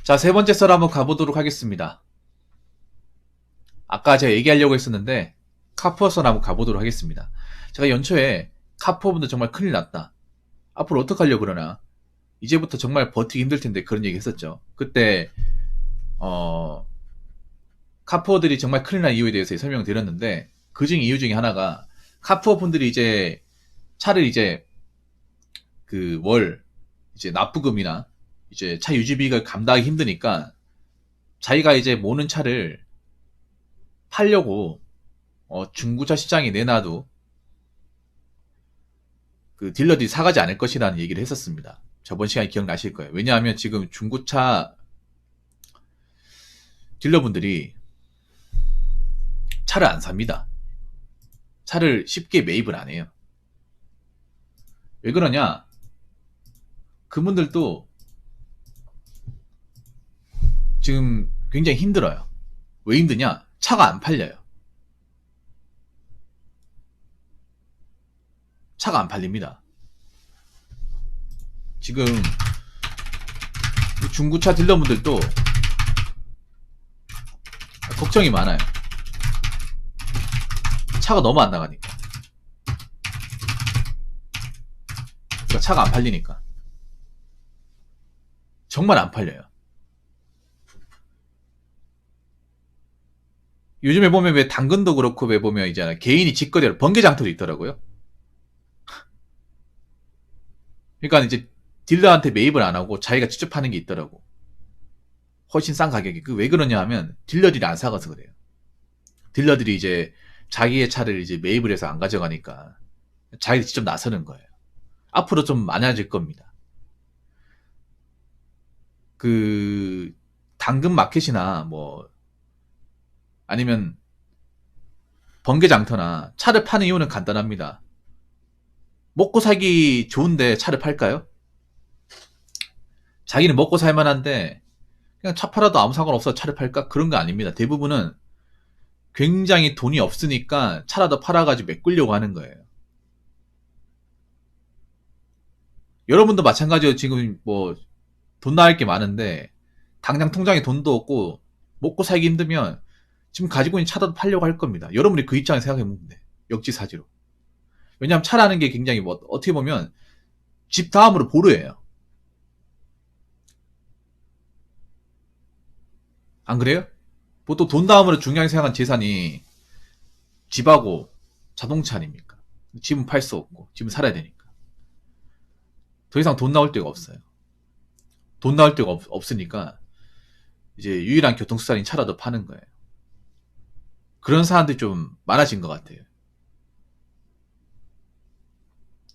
자, 세 번째 썰 한번 가보도록 하겠습니다. 아까 제가 얘기하려고 했었는데 카푸어 썰 한번 가보도록 하겠습니다. 제가 연초에 카푸어분들 정말 큰일 났다. 앞으로 어떡하려고 그러나. 이제부터 정말 버티기 힘들 텐데 그런 얘기 했었죠. 그때 카푸어들이 정말 큰일 난 이유에 대해서 설명을 드렸는데 그중 이유 중에 하나가 카푸어 분들이 이제 차를 이제 그 월 이제 납부금이나 이제 차 유지비가 감당하기 힘드니까 자기가 이제 모는 차를 팔려고 중고차 시장에 내놔도 그 딜러들이 사가지 않을 것이라는 얘기를 했었습니다. 저번 시간에 기억나실 거예요. 왜냐하면 지금 중고차 딜러분들이 차를 안 삽니다. 차를 쉽게 매입을 안 해요. 왜 그러냐? 그분들도 지금 굉장히 힘들어요. 왜 힘드냐? 차가 안 팔려요. 차가 안 팔립니다. 지금 중고차 딜러분들도 걱정이 많아요. 차가 너무 안 나가니까. 그러니까 차가 안 팔리니까. 정말 안 팔려요. 요즘에 보면 왜 당근도 그렇고 왜 보면 이제 개인이 직거래로 번개장터도 있더라고요. 그러니까 이제 딜러한테 매입을 안 하고 자기가 직접 파는 게 있더라고. 훨씬 싼 가격에. 그 왜 그러냐 하면 딜러들이 안 사가서 그래요. 딜러들이 이제 자기의 차를 이제 매입을 해서 안 가져가니까 자기가 직접 나서는 거예요. 앞으로 좀 많아질 겁니다. 그 당근 마켓이나 뭐 아니면 번개장터나 차를 파는 이유는 간단합니다. 먹고 살기 좋은데 차를 팔까요? 자기는 먹고 살만한데 그냥 차 팔아도 아무 상관없어 차를 팔까? 그런 거 아닙니다. 대부분은 굉장히 돈이 없으니까 차라도 팔아가지고 메꾸려고 하는 거예요. 여러분도 마찬가지로 지금 뭐 돈 나갈 게 많은데 당장 통장에 돈도 없고 먹고 살기 힘들면 지금 가지고 있는 차라도 팔려고 할 겁니다. 여러분이 그 입장에 생각해보면 돼. 역지사지로. 왜냐하면 차라는 게 굉장히 뭐 어떻게 보면 집 다음으로 보루예요. 안 그래요? 보통 돈 다음으로 중요하게 생각한 재산이 집하고 자동차 아닙니까? 집은 팔 수 없고 집은 살아야 되니까. 더 이상 돈 나올 데가 없어요. 돈 나올 데가 없으니까 이제 유일한 교통수단인 차라도 파는 거예요. 그런 사람들이 좀 많아진 것 같아요.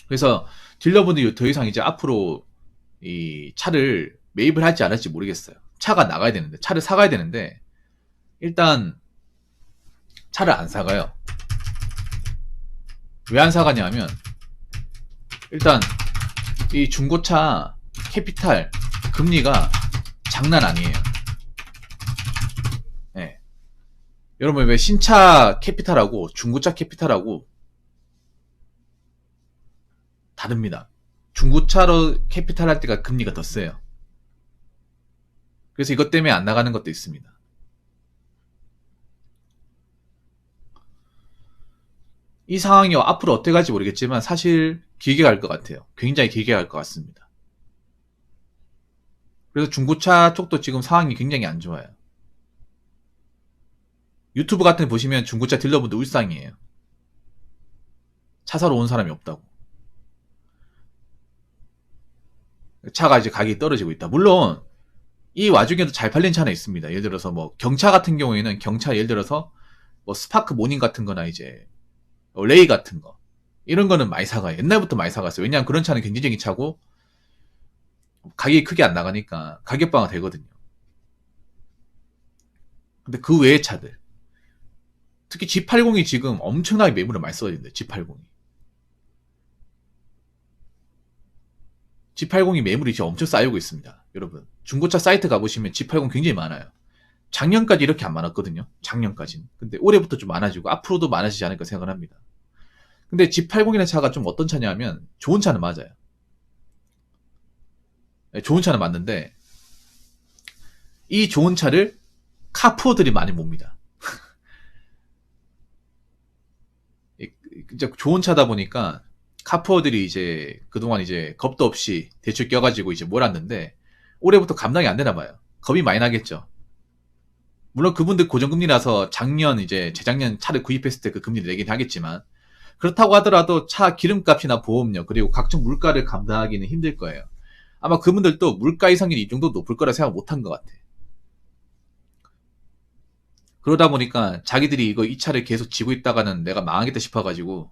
그래서 딜러분들이 더 이상 이제 앞으로 이 차를 매입을 할지 안 할지 모르겠어요. 차가 나가야 되는데, 차를 사가야 되는데, 일단 차를 안 사가요. 왜 안 사가냐 하면, 일단 이 중고차 캐피탈 금리가 장난 아니에요. 네. 여러분 왜 신차 캐피탈하고 중고차 캐피탈하고 다릅니다. 중고차로 캐피탈 할 때가 금리가 더 세요. 그래서 이것 때문에 안 나가는 것도 있습니다. 이 상황이 앞으로 어떻게 갈지 모르겠지만 사실 길게 갈 것 같아요. 굉장히 길게 갈 것 같습니다. 그래서 중고차 쪽도 지금 상황이 굉장히 안 좋아요. 유튜브 같은 데 보시면 중고차 딜러분들 울상이에요. 차 사러 온 사람이 없다고. 차가 이제 가격이 떨어지고 있다. 물론 이 와중에도 잘 팔린 차는 있습니다. 예를 들어서 뭐 경차 같은 경우에는 경차 예를 들어서 뭐 스파크 모닝 같은 거나 이제 레이 같은 거 이런 거는 많이 사가요. 옛날부터 많이 사갔어요. 왜냐하면 그런 차는 경쟁적인 차고 가격이 크게 안 나가니까 가격 방어 되거든요. 근데 그 외의 차들 특히 G80이 지금 엄청나게 매물을 많이 써야 된대요. G80이. G80이 매물이 지금 엄청 쌓이고 있습니다. 여러분 중고차 사이트 가보시면 G80 굉장히 많아요. 작년까지 이렇게 안 많았거든요. 작년까지는. 근데 올해부터 좀 많아지고 앞으로도 많아지지 않을까 생각을 합니다. 근데 G80이라는 차가 좀 어떤 차냐면 좋은 차는 맞아요. 네, 좋은 차는 맞는데 이 좋은 차를 카푸어들이 많이 봅니다. 이제 좋은 차다 보니까 카푸어들이 이제 그동안 이제 겁도 없이 대출 껴가지고 이제 몰았는데 올해부터 감당이 안 되나 봐요. 겁이 많이 나겠죠. 물론 그분들 고정금리라서 작년 이제 재작년 차를 구입했을 때 그 금리를 내긴 하겠지만 그렇다고 하더라도 차 기름값이나 보험료 그리고 각종 물가를 감당하기는 힘들 거예요. 아마 그분들도 물가 이상률이 이 정도 높을 거라 생각 못한 것 같아. 그러다 보니까 자기들이 이 차를 계속 지고 있다가는 내가 망하겠다 싶어가지고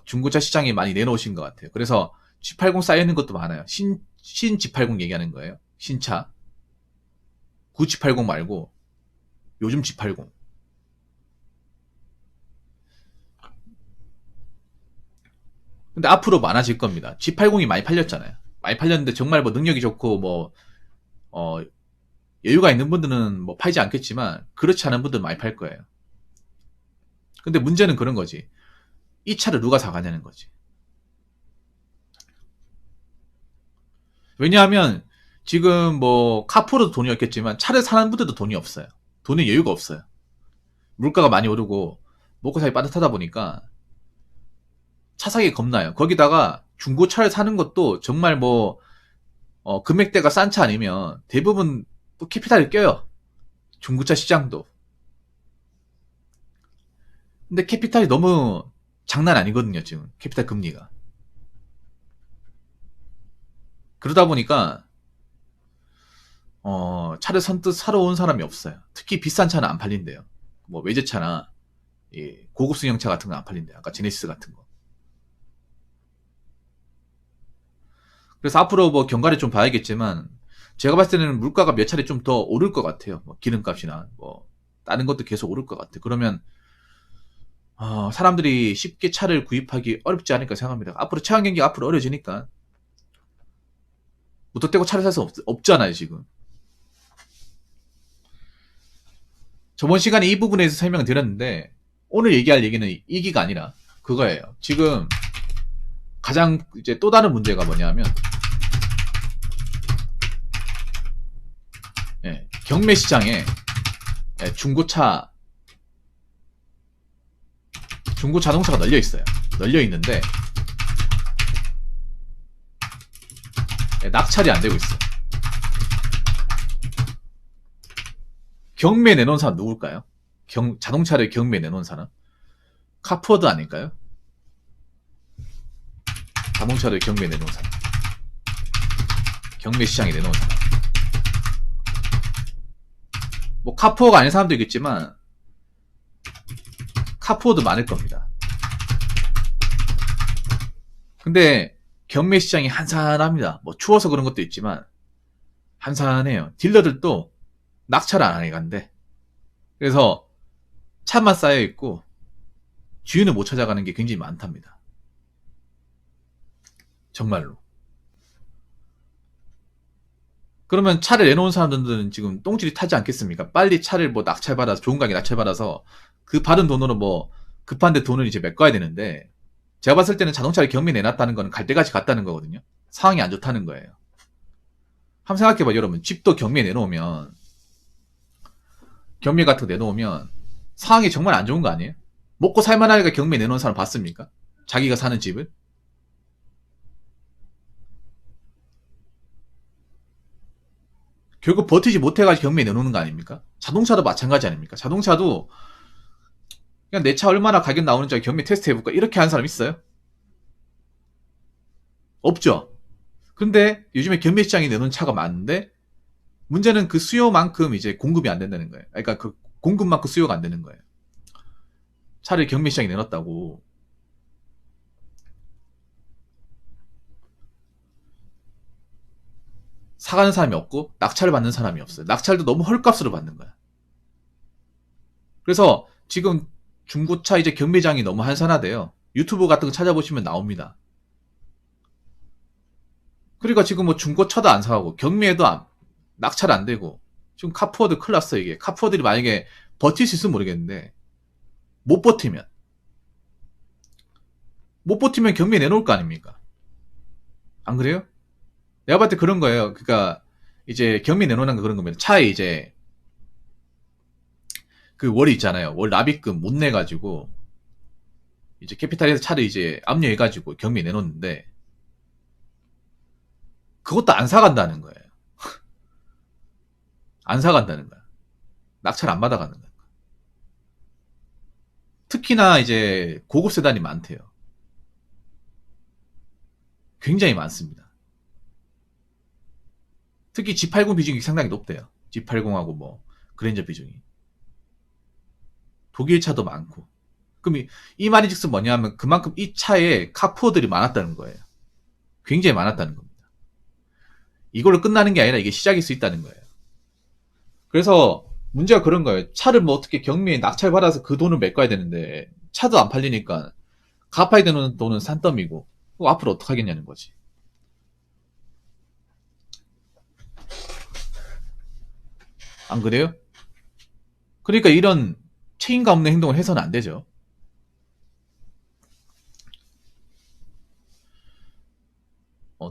중고차 시장에 많이 내놓으신 것 같아요. 그래서 G80 쌓여있는 것도 많아요. 신 G80 얘기하는 거예요. 신차. 구 G80 말고 요즘 G80. 근데 앞으로 많아질 겁니다. G80이 많이 팔렸잖아요. 많이 팔렸는데 정말 뭐 능력이 좋고 뭐 여유가 있는 분들은 뭐 팔지 않겠지만 그렇지 않은 분들은 많이 팔 거예요. 근데 문제는 그런 거지. 이 차를 누가 사가냐는 거지. 왜냐하면 지금 뭐 카푸어도 돈이 없겠지만 차를 사는 분들도 돈이 없어요. 돈에 여유가 없어요. 물가가 많이 오르고 먹고 살기 빠듯하다 보니까 차 사기 겁나요. 거기다가 중고차를 사는 것도 정말 뭐 금액대가 싼 차 아니면 대부분 또 캐피탈을 껴요. 중고차 시장도. 근데 캐피탈이 너무 장난 아니거든요, 지금. 캐피탈 금리가. 그러다 보니까 차를 선뜻 사러 온 사람이 없어요. 특히 비싼 차는 안 팔린대요. 뭐 외제차나 고급 승용차 같은 거 안 팔린대요. 아까 제네시스 같은 거. 그래서 앞으로 뭐 경과를 좀 봐야겠지만 제가 봤을 때는 물가가 몇 차례 좀 더 오를 것 같아요. 뭐 기름값이나 뭐 다른 것도 계속 오를 것 같아요. 그러면 사람들이 쉽게 차를 구입하기 어렵지 않을까 생각합니다. 앞으로 차량 경기가 앞으로 어려지니까 무턱대고 차를 살 수 없잖아요, 지금. 저번 시간에 이 부분에서 설명을 드렸는데 오늘 얘기할 얘기는 이기가 아니라 그거예요. 지금 가장 이제 또 다른 문제가 뭐냐면 경매 시장에 중고 자동차가 널려 있어요. 널려 있는데 낙찰이 안 되고 있어요. 경매 내놓은 사람 누굴까요? 자동차를 경매 내놓은 사람? 카푸어드 아닐까요? 자동차를 경매 내놓은 사람. 경매 시장에 내놓은 사람. 뭐 카푸어가 아닌 사람도 있겠지만 카푸어도 많을 겁니다. 근데 경매 시장이 한산합니다. 뭐 추워서 그런 것도 있지만 한산해요. 딜러들도 낙찰을 안 해간대. 그래서 차만 쌓여있고 주인을 못 찾아가는 게 굉장히 많답니다. 정말로. 그러면 차를 내놓은 사람들은 지금 똥줄이 타지 않겠습니까? 빨리 차를 뭐 낙찰받아서 좋은 가게 낙찰받아서 그 받은 돈으로 뭐 급한데 돈을 이제 메꿔야 되는데 제가 봤을 때는 자동차를 경매 내놨다는 거는 갈 때까지 갔다는 거거든요. 상황이 안 좋다는 거예요. 한번 생각해봐 여러분. 집도 경매 내놓으면 경매 같은 거 내놓으면 상황이 정말 안 좋은 거 아니에요? 먹고 살만하니까 경매 내놓은 사람 봤습니까? 자기가 사는 집을? 결국 버티지 못해가지고 경매에 내놓는 거 아닙니까? 자동차도 마찬가지 아닙니까? 자동차도 그냥 내 차 얼마나 가격 나오는지 경매 테스트 해볼까? 이렇게 하는 사람 있어요? 없죠? 근데 요즘에 경매 시장에 내놓은 차가 많은데 문제는 그 수요만큼 이제 공급이 안 된다는 거예요. 그러니까 그 공급만큼 수요가 안 되는 거예요. 차를 경매 시장에 내놨다고. 사가는 사람이 없고 낙찰을 받는 사람이 없어요. 낙찰도 너무 헐값으로 받는 거야. 그래서 지금 중고차 이제 경매장이 너무 한산하대요. 유튜브 같은 거 찾아보시면 나옵니다. 그러니까 지금 뭐 중고차도 안 사고 경매에도 낙찰 안 되고 지금 카푸어드 큰일 났어 이게. 카푸어들이 만약에 버틸 수 있으면 모르겠는데 못 버티면 경매에 내놓을 거 아닙니까? 안 그래요? 내가 봤을 때 그런 거예요. 그러니까 이제 경미 내놓는 거 그런 겁니다. 차에 이제 그 월이 있잖아요. 월 납입금 못 내가지고 이제 캐피탈에서 차를 이제 압류해가지고 경미 내놓는데 그것도 안 사간다는 거예요. 안 사간다는 거야. 낙찰 안 받아가는 거야. 특히나 이제 고급 세단이 많대요. 굉장히 많습니다. 특히 G80 비중이 상당히 높대요. G80하고 뭐 그랜저 비중이. 독일 차도 많고. 그럼 이 말인즉슨 뭐냐면 그만큼 이 차에 카푸어들이 많았다는 거예요. 굉장히 많았다는 겁니다. 이걸로 끝나는 게 아니라 이게 시작일 수 있다는 거예요. 그래서 문제가 그런 거예요. 차를 뭐 어떻게 경미에 낙찰받아서 그 돈을 메꿔야 되는데 차도 안 팔리니까 갚아야 되는 돈은 산더미고 앞으로 어떡하겠냐는 거지. 안 그래요? 그러니까 이런 책임감 없는 행동을 해서는 안 되죠.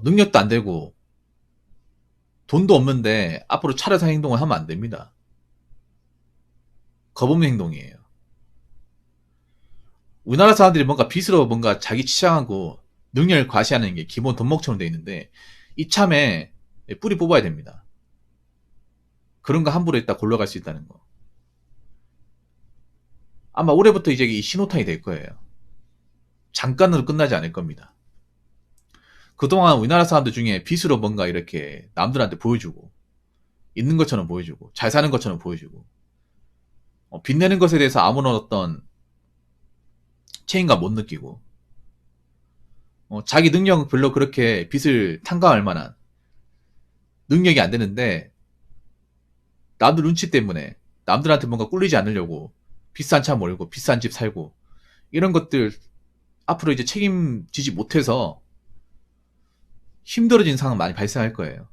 능력도 안 되고 돈도 없는데 앞으로 차를 살 행동을 하면 안 됩니다. 겁없는 행동이에요. 우리나라 사람들이 뭔가 빚으로 뭔가 자기 치장하고 능력을 과시하는 게 기본 덤목처럼 돼 있는데 이참에 뿌리 뽑아야 됩니다. 그런 거 함부로 했다 골러갈 수 있다는 거. 아마 올해부터 이제 이 신호탄이 될 거예요. 잠깐으로 끝나지 않을 겁니다. 그동안 우리나라 사람들 중에 빚으로 뭔가 이렇게 남들한테 보여주고 있는 것처럼 보여주고 잘 사는 것처럼 보여주고 빚내는 것에 대해서 아무런 어떤 책임감 못 느끼고 자기 능력 별로 그렇게 빚을 탕감할 만한 능력이 안 되는데 남들 눈치 때문에 남들한테 뭔가 꿀리지 않으려고 비싼 차 몰고 비싼 집 살고 이런 것들 앞으로 이제 책임지지 못해서 힘들어진 상황 많이 발생할 거예요.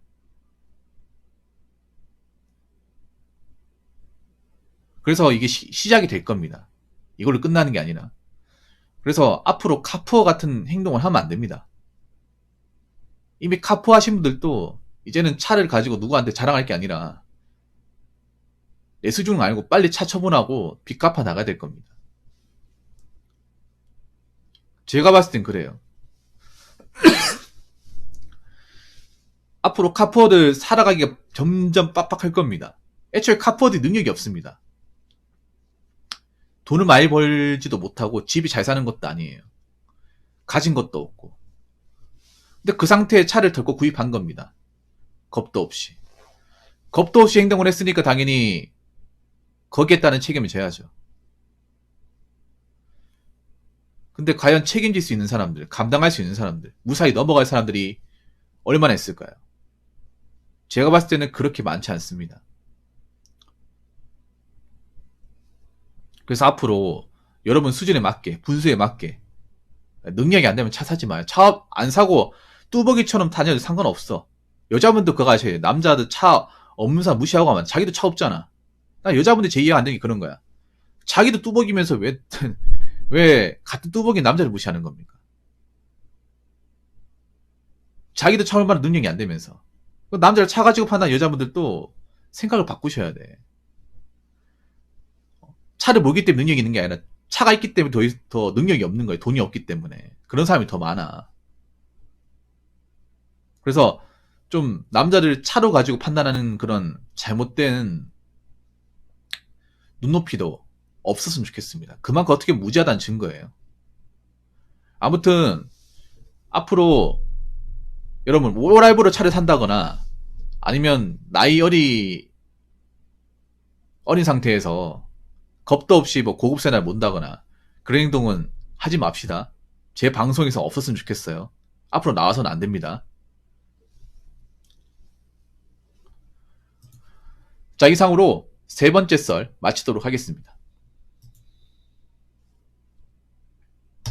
그래서 이게 시작이 될 겁니다. 이걸로 끝나는 게 아니라. 그래서 앞으로 카푸어 같은 행동을 하면 안 됩니다. 이미 카푸어 하신 분들도 이제는 차를 가지고 누구한테 자랑할 게 아니라 내 수준은 아니고 빨리 차 처분하고 빚 갚아 나가야 될 겁니다. 제가 봤을 땐 그래요. 앞으로 카푸어들 살아가기가 점점 빡빡할 겁니다. 애초에 카푸어들이 능력이 없습니다. 돈을 많이 벌지도 못하고 집이 잘 사는 것도 아니에요. 가진 것도 없고. 근데 그 상태에 차를 덜컥 구입한 겁니다. 겁도 없이. 겁도 없이 행동을 했으니까 당연히 거기에 따른 책임을 져야죠. 근데 과연 책임질 수 있는 사람들, 감당할 수 있는 사람들, 무사히 넘어갈 사람들이 얼마나 있을까요? 제가 봤을 때는 그렇게 많지 않습니다. 그래서 앞으로 여러분 수준에 맞게, 분수에 맞게 능력이 안 되면 차 사지 마요. 차 안 사고 뚜벅이처럼 다녀도 상관없어. 여자분도 그거 아셔야 돼요. 남자들 차 없는 사람 무시하고 하면 자기도 차 없잖아. 나 여자분들 제 이해가 안 되는 게 그런 거야. 자기도 뚜벅이면서 왜 같은 뚜벅이 남자를 무시하는 겁니까? 자기도 차 얼마나 능력이 안 되면서. 남자를 차 가지고 판단 여자분들도 생각을 바꾸셔야 돼. 차를 몰기 때문에 능력이 있는 게 아니라 차가 있기 때문에 더 능력이 없는 거예요. 돈이 없기 때문에. 그런 사람이 더 많아. 그래서 좀 남자를 차로 가지고 판단하는 그런 잘못된 눈높이도 없었으면 좋겠습니다. 그만큼 어떻게 무지하다는 증거예요. 아무튼 앞으로 여러분 오라이브로 차를 산다거나 아니면 나이 어린 상태에서 겁도 없이 뭐 고급 세단을 몬다거나 그런 행동은 하지 맙시다. 제 방송에서 없었으면 좋겠어요. 앞으로 나와서는 안 됩니다. 자, 이상으로 세 번째 썰 마치도록 하겠습니다.